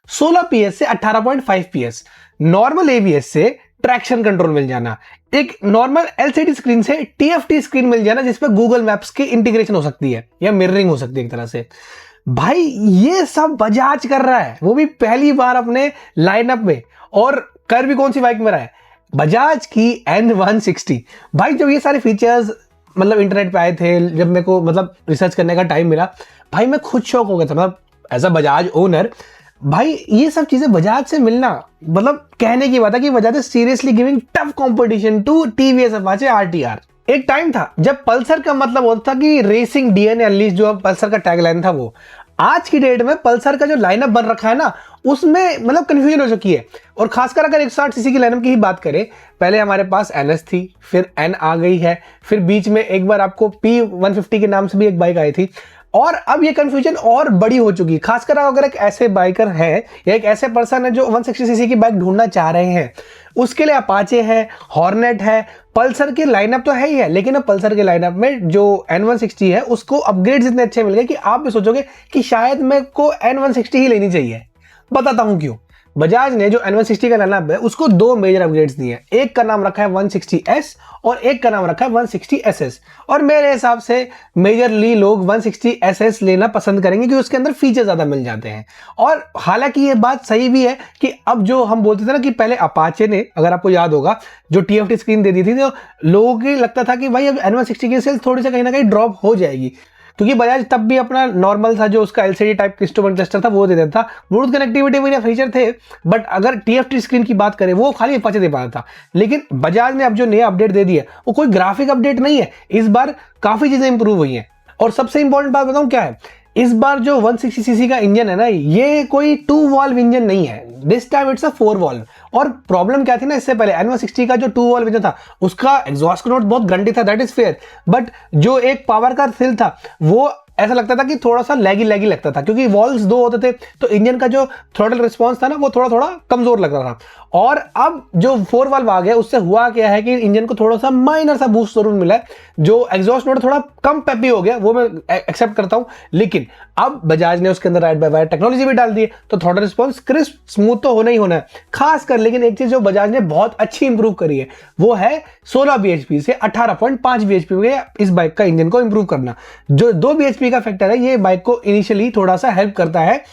16 PS से 18.5 PS, normal ABS से traction control मिल जाना, एक नॉर्मल LCD स्क्रीन से TFT स्क्रीन मिल जाना जिसपे गूगल मैप्स की इंटीग्रेशन हो सकती है या मिररिंग हो सकती है एक तरह से। भाई ये सब बजाज कर रहा है, वो भी पहली बार अपने लाइनअप में, और कर भी कौन सी बाइक में रहा है, बजाज की N160। भाई जब ये सारे फीचर्स मतलब इंटरनेट पे आए थे, जब मेरे को मतलब रिसर्च करने का टाइम मिला, भाई मैं खुद शौक हो गया था। मतलब एज अ बजाज ओनर, भाई ये सब चीजें बजाज से मिलना मतलब कहने की बात है कि Bajaj is seriously giving tough competition to TVS Apache RTR। एक टाइम था जब पल्सर का मतलब होता था कि रेसिंग DNA अनलीस्ट, जो पल्सर का टैगलाइन था वो। आज की डेट में पल्सर का जो लाइनअप बन रखा है ना, उसमें मतलब कंफ्यूजन हो चुकी है। और खासकर अगर 160cc की लाइनअप की ही बात करें, पहले हमारे पास NS थी, फिर N आ गई है, फिर बीच में एक बार आपको P150 के नाम से भी एक बाइक आई थी, और अब ये कंफ्यूजन और बड़ी हो चुकी है। खासकर अगर एक ऐसे बाइकर है या एक ऐसे पर्सन है जो 160cc की बाइक ढूंढना चाह रहे हैं, उसके लिए अपाचे है, हॉर्नेट है, पल्सर के लाइनअप तो है ही है, लेकिन अब पल्सर के लाइनअप में जो N160 है उसको अपग्रेड्स इतने अच्छे मिल गए कि आप भी सोचोगे कि शायद मेरे को N160 ही लेनी चाहिए। बताता हूं क्यों। बजाज ने जो N160 का लाइनअप है उसको दो मेजर अपग्रेड्स दिए हैं। एक का नाम रखा है 160S और एक का नाम रखा है 160SS। और मेरे हिसाब से मेजरली लोग 160SS लेना पसंद करेंगे क्योंकि उसके अंदर फीचर ज्यादा मिल जाते हैं। और हालांकि ये बात सही भी है कि अब जो हम बोलते थे ना कि पहले अपाचे ने, अगर आपको याद होगा, जो TFT स्क्रीन दे दी थी, तो लोगों को लगता था कि भाई अब N160 की सेल्स थोड़ी सी कहीं ना कहीं ड्रॉप हो जाएगी, क्योंकि बजाज तब भी अपना नॉर्मल था जो उसका LCD टाइप इंस्ट्रूमेंट क्लस्टर था वो दे देता था, ब्लूटूथ कनेक्टिविटी वगैरह फीचर थे, बट अगर TFT स्क्रीन की बात करें वो खाली अपाचे दे पाता था। लेकिन बजाज ने अब जो नया अपडेट दे दिया वो कोई ग्राफिक अपडेट नहीं है, इस बार काफी चीजें इंप्रूव हुई हैं। और सबसे इंपॉर्टेंट बात बताऊं क्या है, इस बार जो 160cc का इंजन है ना, ये कोई 2 वॉल्व इंजन नहीं है, this time it's a 4 valve. और प्रॉब्लम क्या थी ना, इससे पहले N160 का जो 2 वॉल्व इंजन था उसका एग्जॉस्ट नोट बहुत गंदी था, दैट इज फेयर, बट जो एक पावर का थ्रिल था वो ऐसा लगता था कि थोड़ा सा लैगी लगता था, क्योंकि वॉल्व्स दो होते थे तो इंजन का जो थ्रॉटल रिस्पांस था ना वो थोड़ा कमजोर लग रहा था। और अब जो 4 वाल्व आ गया उससे हुआ क्या है कि इंजन को थोड़ा सा माइनर सा बूस्ट जरूर मिला है, जो एग्जॉस्ट नोट थोड़ा कम पेपी हो गया, वो मैं एक्सेप्ट करता हूं। लेकिन अब बजाज ने उसके अंदर राइड बाय वायर टेक्नोलॉजी भी डाल दी है, तो थ्रॉटल रिस्पांस क्रिस्प स्मूथ तो होना ही होना है। खासकर लेकिन एक चीज जो बजाज ने बहुत अच्छी इंप्रूव करी है वो है 16 bhp से 18.5 bhp के इस बाइक का इंजन को इंप्रूव करना। जो 2 bhp का फैक्टर है ये बाइक को इनिशियली थोड़ा सा हेल्प करता है।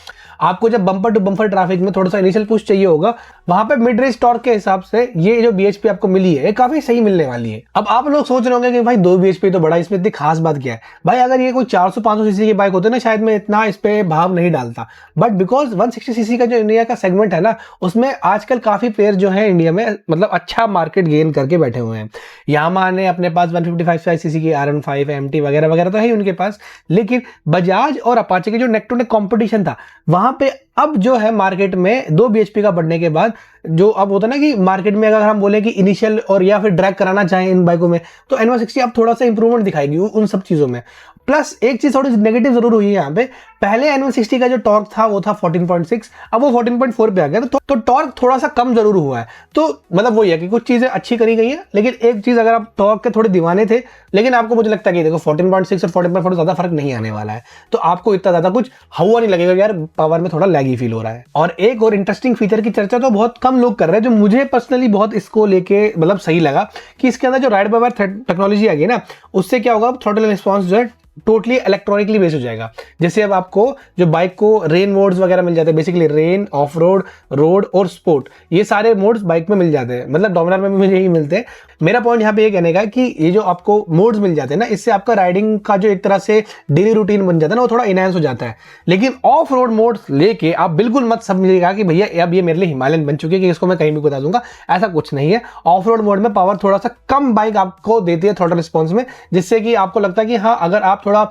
आपको जब बम्पर टू बम्पर ट्रैफिक में थोड़ा सा इनिशियल पुश चाहिए होगा, वहां पे मिड रेंज टॉर्क के हिसाब से ये जो bhp आपको मिली है ये काफी सही मिलने वाली है। अब आप लोग सोच रहे होंगे कि भाई 2 bhp तो बड़ा, इसमें इतनी खास बात क्या है। भाई अगर ये कोई 400-500 सीसी की बाइक होती ना, शायद मैं इतना इस पे भाव नहीं डालता, बट बिकॉज 160cc का जो इंडिया का सेगमेंट है ना, उसमें आजकल काफी प्लेयर जो है इंडिया में मतलब अच्छा मार्केट गेन करके बैठे हुए हैं। यामाहा ने अपने पास 155cc की R15 MT वगैरह वगैरह तो है ही उनके पास, लेकिन बजाज और अपाचे के जो नेक टू नेक कॉम्पिटिशन था वहां पे अब जो है मार्केट में 2 bhp का बढ़ने के बाद जो अब होता है ना कि मार्केट में अगर हम बोले कि इनिशियल और या फिर ड्रैग कराना चाहें इन बाइकों में, तो N160 अब थोड़ा सा इंप्रूवमेंट दिखाएगी उन सब चीजों में। प्लस एक चीज थोड़ी नेगेटिव जरूर हुई है यहाँ पे, पहले N160 का जो टॉर्क था वो था 14.6, अब वो 14.4 पे आ गया, तो टॉर्क थोड़ा सा कम जरूर हुआ है। तो मतलब वही है कि कुछ चीजें अच्छी करी गई है, लेकिन एक चीज अगर आप टॉर्क के थोड़े दीवाने थे, लेकिन आपको मुझे लगता है कि देखो 14.6 और 14.4 ज्यादा फर्क नहीं आने वाला है, तो आपको इतना ज्यादा कुछ हवा नहीं लगेगा यार पावर में थोड़ा लैगी फील हो रहा है। और एक और इंटरेस्टिंग फीचर की चर्चा तो बहुत कम लोग कर रहे हैं, जो मुझे पर्सनली बहुत इसको लेके मतलब सही लगा, कि इसके अंदर जो राइड बाय वायर टेक्नोलॉजी आ गई ना, उससे क्या होगा, थ्रॉटल रिस्पांस जो है टोटली इलेक्ट्रॉनिकली बेस हो जाएगा। जैसे अब आपको जो बाइक को रेन मोड्स वगैरह मिल जाते हैं, basically rain, of road, road और स्पोर्ट, ये सारे मोड्स बाइक में मिल जाते हैं, मतलब डोमिनार में भी मुझे यही मिलते हैं। मेरा पॉइंट यहाँ पे ये कहने का कि ये जो आपको मोड्स मिल जाते हैं ना, इससे आपका राइडिंग का जो एक तरह से डेली रूटीन बन जाता है ना, वो थोड़ा इनहेंस हो जाता है। लेकिन ऑफ रोड मोड्स लेके आप बिल्कुल मत समझिएगा कि भैया अब ये मेरे लिए हिमालयन बन चुकी है कि इसको मैं कहीं भी बता दूंगा, ऐसा कुछ नहीं है। ऑफ रोड मोड में पावर थोड़ा सा कम बाइक आपको देती है थ्रॉटल रिस्पॉन्स में, जिससे कि आपको लगता है कि हाँ, अगर आप थोड़ा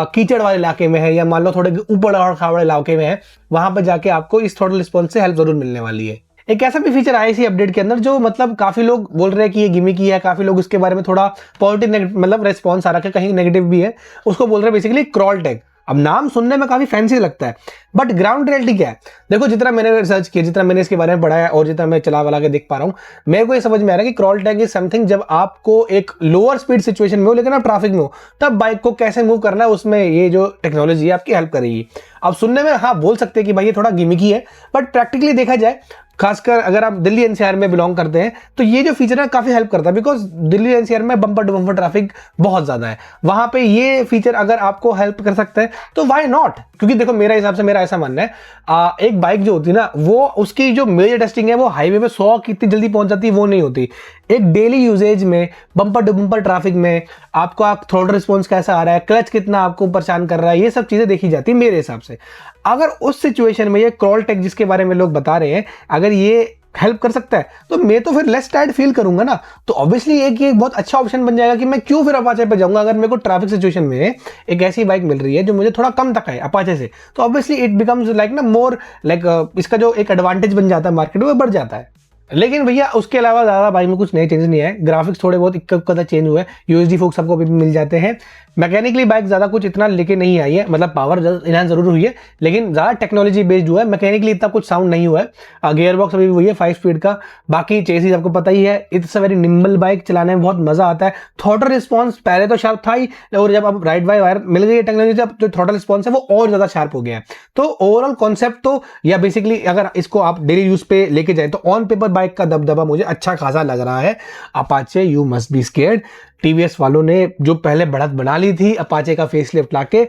कीचड़ वाले इलाके में है या मान लो थोड़े ऊपर खावड़े इलाके में है, वहां पर जाके आपको इस थ्रॉटल रिस्पॉन्स से हेल्प जरूर मिलने वाली है। एक ऐसा भी फीचर आया इसी अपडेट के अंदर जो मतलब काफी लोग बोल रहे हैं कि ये गिमिकी है, काफी लोग इसके बारे में थोड़ा पॉजिटिव मतलब रेस्पॉन्स आ रहा है, कहीं नेगेटिव भी है, उसको बोल रहे हैं बेसिकली क्रॉल टैग। अब नाम सुनने में काफी फैंसी लगता है, बट ग्राउंड रियलिटी क्या है, देखो जितना मैंने रिसर्च किया, जितना मैंने इसके बारे में पढ़ा है और जितना मैं चला वाला के देख पा रहा हूं, मेरे को ये समझ में आ रहा है कि क्रॉल टैग इज समथिंग जब आपको एक लोअर स्पीड सिचुएशन में हो, लेकिन आप ट्रैफिक में हो, तब बाइक को कैसे मूव करना है, उसमें ये जो टेक्नोलॉजी है आपकी हेल्प करेगी। अब सुनने में हाँ बोल सकते हैं कि भाई ये थोड़ा गिमिकी है, बट प्रैक्टिकली देखा जाए, खासकर अगर आप दिल्ली एनसीआर में बिलोंग करते हैं तो ये जो फीचर है काफी हेल्प करता है, बिकॉज दिल्ली एनसीआर में बम्पर टू बम्पर ट्रैफिक बहुत ज्यादा है। वहां पे ये फीचर अगर आपको हेल्प कर सकता है तो व्हाई नॉट, क्योंकि देखो मेरा हिसाब से, मेरा ऐसा मानना है, एक बाइक जो होती है ना, वो उसकी जो मेजर टेस्टिंग है वो हाईवे पे 100 कितनी जल्दी पहुंच जाती है वो नहीं होती। एक डेली यूजेज में बम्पर टू बम्पर ट्रैफिक में आपका थ्रोटल रिस्पॉन्स कैसा आ रहा है, क्लच कितना आपको परेशान कर रहा है, ये सब चीजें देखी जाती है मेरे हिसाब से। अगर उस सिचुएशन में ये क्रॉल टेक जिसके बारे में लोग बता रहे हैं, अगर ये हेल्प कर सकता है तो मैं तो फिर लेस टायर्ड फील करूंगा ना। तो ऑब्वियसली ये बहुत अच्छा ऑप्शन बन जाएगा कि मैं क्यों फिर अपाचे पे जाऊंगा। अगर मेरे को ट्रैफिक सिचुएशन में एक ऐसी बाइक मिल रही है जो मुझे थोड़ा कम तक है अपाचे से, तो ऑब्वियसली इट बिकम्स लाइक ना मोर लाइक, इसका जो एक एडवांटेज बन जाता है मार्केट में वो बढ़ जाता है। लेकिन भैया उसके अलावा ज्यादा बाइक में कुछ नए चेंजेस नहीं है, ग्राफिक्स थोड़े बहुत इक्का उक्का चेंज हुए, यूएसडी फोक्स आपको अभी भी मिल जाते हैं। मैकेनिकली बाइक ज्यादा कुछ इतना लेके नहीं आई है, मतलब पावर इनहांस जरूर हुई है लेकिन ज्यादा टेक्नोलॉजी बेस्ड हुआ है, मैकेनिकली इतना कुछ साउंड नहीं हुआ है। गियर बॉक्स अभी भी वही है 5 स्पीड का, बाकी चेसिस आपको पता ही है। It's a very nimble bike, चलाने में बहुत मजा आता है। थ्रॉटल रिस्पॉन्स पहले तो शार्प था ही, और जब अब राइड बाय वायर मिल गई है टेक्नोलॉजी, जब जो थ्रॉटल रिस्पॉन्स है वो और ज्यादा शार्प हो गया है। तो ओवरऑल कॉन्सेप्ट तो, या बेसिकली अगर इसको आप डेली यूज पे लेके जाए तो ऑन पेपर बाइक का दबदबा मुझे अच्छा खासा लग रहा है। Apache you must be scared. TVS वालों ने जो पहले बढ़त बना ली थी अपाचे का फेसलिफ्ट लाके,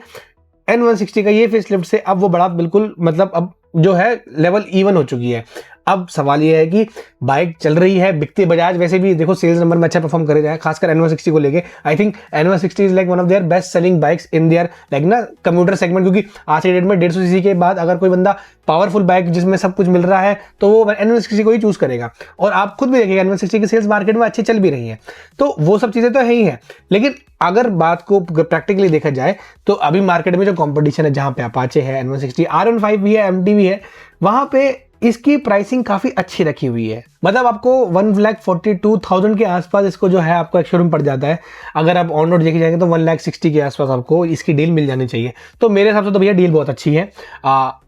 N160 का ये फेसलिफ्ट से अब वो बढ़त बिल्कुल, मतलब अब जो है लेवल इवन हो चुकी है। अब सवाल ये है कि बाइक चल रही है, बिकती बजाज वैसे भी देखो सेल्स नंबर में अच्छा परफॉर्म करे जाए, खासकर N160 को लेके। I think N160 is like one of their best selling bikes in their like ना कम्यूटर सेगमेंट, क्योंकि आज के डेट में 150 सीसी के बाद अगर कोई बंदा पावरफुल बाइक जिसमें सब कुछ मिल रहा है तो वो N160 को ही चूज करेगा। और आप खुद भी देखिएगा N160 की सेल्स मार्केट में अच्छी चल भी रही है, तो वो सब चीजें तो है ही है। लेकिन अगर बात को प्रैक्टिकली देखा जाए तो अभी मार्केट में जो कंपटीशन है, जहां पे अपाचे है, N160, R15 भी है, MT भी है, वहां पे इसकी प्राइसिंग काफी अच्छी रखी हुई है। मतलब आपको 1,42,000 के आसपास इसको जो है आपको एक शोरूम पड़ जाता है। अगर आप ऑन रोड देखे जाएंगे तो 1,60,000 के आसपास आपको इसकी डील मिल जानी चाहिए। तो मेरे हिसाब से तो भैया डील बहुत अच्छी है।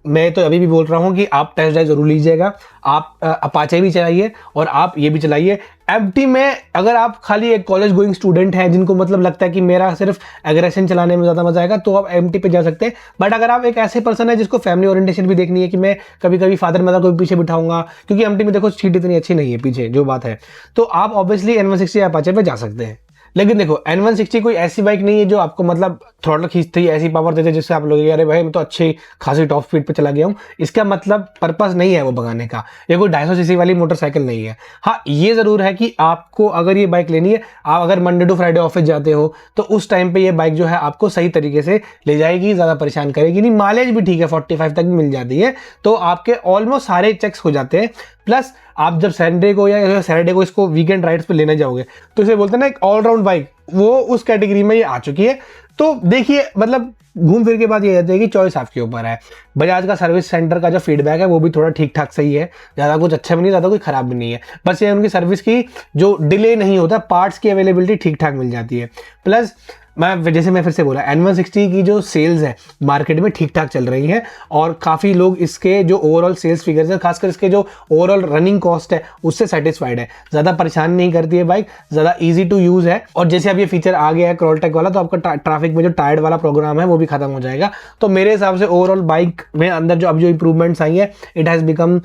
मैं तो अभी भी बोल रहा हूँ कि आप टेस्ट ड्राइव जरूर लीजिएगा। आप अपाचे भी चलाइए और आप ये भी चलाइए। एमटी में अगर आप खाली एक कॉलेज गोइंग स्टूडेंट हैं जिनको मतलब लगता है कि मेरा सिर्फ एग्रेशन चलाने में ज्यादा मजा आएगा, तो आप एमटी पे जा सकते हैं। बट अगर आप एक ऐसे पर्सन है जिसको फैमिली ओरिएंटेशन भी देखनी है कि मैं कभी कभी फादर मदर को भी पीछे बिठाऊंगा, क्योंकि एमटी में देखो सीट इतनी अच्छी नहीं है पीछे जो बात है, तो आप ऑब्वियसली N160 अपाचे पे जा सकते हैं। लेकिन देखो N160 कोई ऐसी बाइक नहीं है जो आपको मतलब थ्रॉटल खींचते ही ऐसी पावर देते जिससे आप लोग अरे भाई मैं तो अच्छी खासी टॉप स्पीड पे चला गया हूँ। इसका मतलब पर्पस नहीं है वो भगाने का, ये कोई 250 सीसी वाली मोटरसाइकिल नहीं है। हाँ ये जरूर है कि आपको अगर ये बाइक लेनी है, आप अगर मंडे टू फ्राइडे ऑफिस जाते हो तो उस टाइम पे ये बाइक जो है आपको सही तरीके से ले जाएगी, ज्यादा परेशान करेगी नहीं। माइलेज भी ठीक है, 45 तक भी मिल जाती है, तो आपके ऑलमोस्ट सारे चेक्स हो जाते हैं। प्लस आप जब संडे को या सैटरडे को इसको वीकेंड राइड्स पे लेने जाओगे तो इसे बोलते हैं ना एक ऑलराउंड बाइक, वो उस कैटेगरी में ये आ चुकी है। तो देखिए मतलब घूम फिर के बाद ये कहते हैं कि चॉइस आपके ऊपर है। बजाज का सर्विस सेंटर का जो फीडबैक है वो भी थोड़ा ठीक ठाक सही है, ज़्यादा कुछ अच्छा भी नहीं, ज़्यादा कोई खराब भी नहीं है। बस ये उनकी सर्विस की जो डिले नहीं होता, पार्ट्स की अवेलेबिलिटी ठीक ठाक मिल जाती है। प्लस जैसे मैं फिर से बोला, N160 की जो सेल्स है मार्केट में ठीक ठाक चल रही है और काफ़ी लोग इसके जो ओवरऑल सेल्स फिगर्स है, खासकर इसके जो ओवरऑल रनिंग कॉस्ट है उससे सेटिस्फाइड है। ज़्यादा परेशान नहीं करती है बाइक, ज़्यादा इजी टू यूज़ है। और जैसे अब ये फीचर आ गया है क्रॉलटेक वाला, तो आपका ट्रैफिक में जो टायर्ड वाला प्रोग्राम है वो भी खत्म हो जाएगा। तो मेरे हिसाब से ओवरऑल बाइक में अंदर जो अब जो इंप्रूवमेंट्स आई है, it has become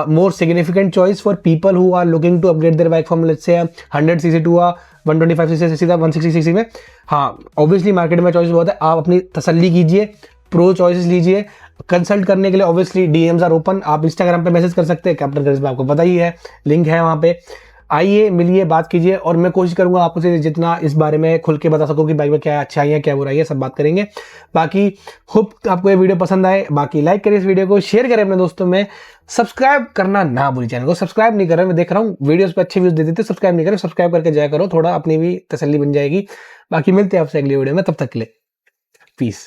more significant choice for people who are looking to upgrade their bike from let's say 100 cc to 125 cc सीधा 160 cc में। हाँ ऑब्वियसली मार्केट में चॉइस बहुत है, आप अपनी तसल्ली कीजिए, प्रो चॉइसेस लीजिए। कंसल्ट करने के लिए ऑब्वियसली डीएम्स आर ओपन, आप इंस्टाग्राम पे मैसेज कर सकते हैं, कैप्टन करिश्मा आपको पता ही है, लिंक है वहाँ पे। आइए मिलिए, बात कीजिए, और मैं कोशिश करूंगा आपसे जितना इस बारे में खुल के बता सकूं कि बाइक में क्या अच्छाई है क्या बुराई है, सब बात करेंगे। बाकी होप आपको ये वीडियो पसंद आए। बाकी लाइक करिए इस वीडियो को, शेयर करें अपने दोस्तों में, सब्सक्राइब करना ना भूलिए। चैनल को सब्सक्राइब नहीं कर रहे, मैं देख रहा हूँ वीडियोस पे अच्छे व्यूज दे देते, सब्सक्राइब नहीं करें, सब्सक्राइब करके जाया करो, थोड़ा अपनी भी तसल्ली बन जाएगी। बाकी मिलते हैं आपसे अगली वीडियो में, तब तक के लिए पीस।